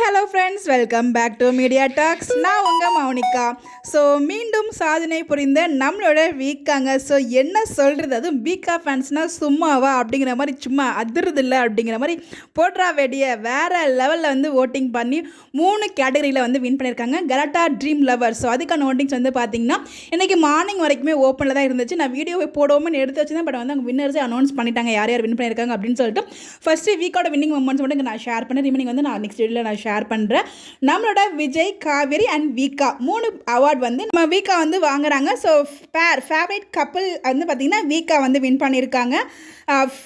Hello friends, welcome back to Media Talks. நான் உங்கள் Mounika. So மீண்டும் சாதனை புரிந்த நம்மளோட வீக்காங்க. ஸோ என்ன சொல்கிறது, அதுவும் வீக்கா ஃபேன்ஸ்னால் சும்மாவா அப்படிங்கிற மாதிரி, சும்மா அதிர்றது இல்லை அப்படிங்கிற மாதிரி போட்ரா வெடியை வேறு லெவலில் வந்து ஓட்டிங் பண்ணி 3 கேட்டகரியில் வந்து வின் பண்ணியிருக்காங்க. கலாட்டா ட்ரீம் லவர். ஸோ அதுக்கான ஓட்டிங்ஸ் வந்து பார்த்திங்கன்னா இன்றைக்கி மார்னிங் வரைக்குமே ஓப்பனில் தான் இருந்துச்சு. நான் வீடியோவை போடுவோம்னு எடுத்து வச்சுருந்தேன். பட் வந்து அவங்க வின்னர்ஸே அனௌன்ஸ் பண்ணிட்டாங்க யார் யார் வின் பண்ணியிருக்காங்க அப்படின்னு சொல்லிட்டு. ஃபஸ்ட்டு வீக்கோட வின்னிங் மொமெண்ட்ஸ் மட்டும் நான் ஷேர் பண்ணேன். ரிமைனிங் வந்து நான் நெக்ஸ்ட் வீடியோவில் நான் ஷேர் பண்ணுறேன். நம்மளோட விஜய், காவேரி அண்ட் வீக்கா 3 அவார்ட் வந்து நம்ம வீக்கா வந்து வாங்குறாங்க. ஸோ ஃபேவரட் கப்பிள் வந்து பார்த்திங்கன்னா வீக்கா வந்து வின் பண்ணியிருக்காங்க.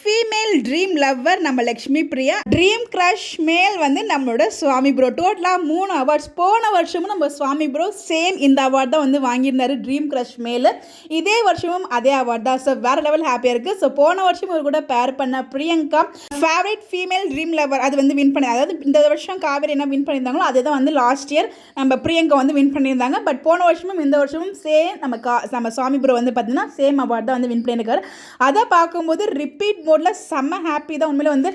ஃபீமேல் ட்ரீம் லவ்வர் நம்ம லக்ஷ்மி பிரியா, ட்ரீம் க்ரஷ் மேல் வந்து நம்மளோட சுவாமி ப்ரோ. டோட்டலாக 3 அவார்ட்ஸ். போன வருஷமும் நம்ம சுவாமி ப்ரோ சேம் இந்த அவார்ட் தான் வந்து வாங்கியிருந்தாரு, ட்ரீம் க்ரஷ் மேல். இதே வருஷமும் அதே அவார்ட் தான். ஸோ வேறு லெவல் ஹாப்பியாக இருக்குது. ஸோ போன வருஷம் ஒரு கூட பேர் பண்ண Priyanka favourite female dream lover அது வந்து வின் பண்ணி, அதாவது இந்த வருஷம் காவேரி என்ன வின் பண்ணியிருந்தாங்களோ அதே தான் வந்து லாஸ்ட் இயர் நம்ம பிரியங்கா வந்து வின் பண்ணியிருந்தாங்க. பட் போன வருஷமும் இந்த வருஷமும் சேம் நம்ம சுவாமி ப்ரோ வந்து பார்த்தீங்கன்னா சேம் அவார்ட் தான் வந்து வின் பண்ணியிருக்காரு. அதை பார்க்கும்போது ரிப்பீட் மோடில் செம்ம ஹாப்பி தான். உண்மையிலே வந்து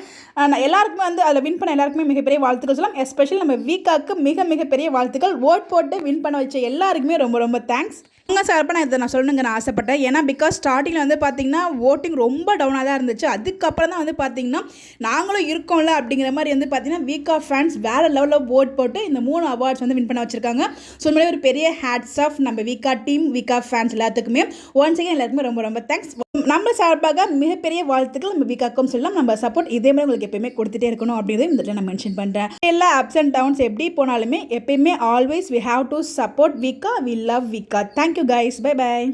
எல்லாருக்குமே வந்து அதில் வின் பண்ண எல்லாருக்குமே மிகப்பெரிய வாழ்த்துக்கள் சொல்லலாம். எஸ்பெஷலி நம்ம வீக்காவுக்கு மிகப்பெரிய வாழ்த்துக்கள். ஓட் போட்டு வின் பண்ண வச்ச எல்லாருக்குமே ரொம்ப தேங்க்ஸ். உங்கள் சார்பாக நான் இதை நான் சொல்லணுங்க நான் ஆசைப்பட்டேன். ஏன்னா பிகாஸ் ஸ்டார்டிங்கில் வந்து பார்த்திங்கன்னா ஓட்டிங் ரொம்ப டவுனாக தான் இருந்துச்சு. அதுக்கப்புறம் தான் வந்து பார்த்திங்கன்னா நாங்களும் இருக்கோம்ல அப்படிங்கிற மாதிரி வந்து பார்த்திங்கன்னா வீக்கா ஃபேன்ஸ் வேறு லெவலில் ஓட் போட்டு இந்த 3 அவார்ட்ஸ் வந்து வின் பண்ண வச்சுருக்காங்க. ஸோ உண்மையிலே ஒரு பெரிய ஹேட்ஸ் ஆஃப் நம்ம வீக்கா டீம், வீக்கா ஃபேன்ஸ் எல்லாத்துக்குமே. ஒன்ஸ் அகேன் எல்லாருக்குமே ரொம்ப தேங்க்ஸ். நம்ம சார்பாக மிகப்பெரிய வாழ்த்துக்கள் நம்ம வீக்காக்கும் சொல்லலாம். நம்ம சப்போர்ட் இதே மாதிரி உங்களுக்கு எப்பயுமே கொடுத்துட்டே இருக்கணும் அப்படிங்கிறது இந்த இடத்துல நான் மென்ஷன் பண்ணுறேன். எல்லா அப்ஸ் அண்ட் டவுன்ஸ் எப்படி போனாலுமே எப்பயுமே always we have to support வீக்கா. வி லவ் வீக்கா. Thank you guys. Bye bye.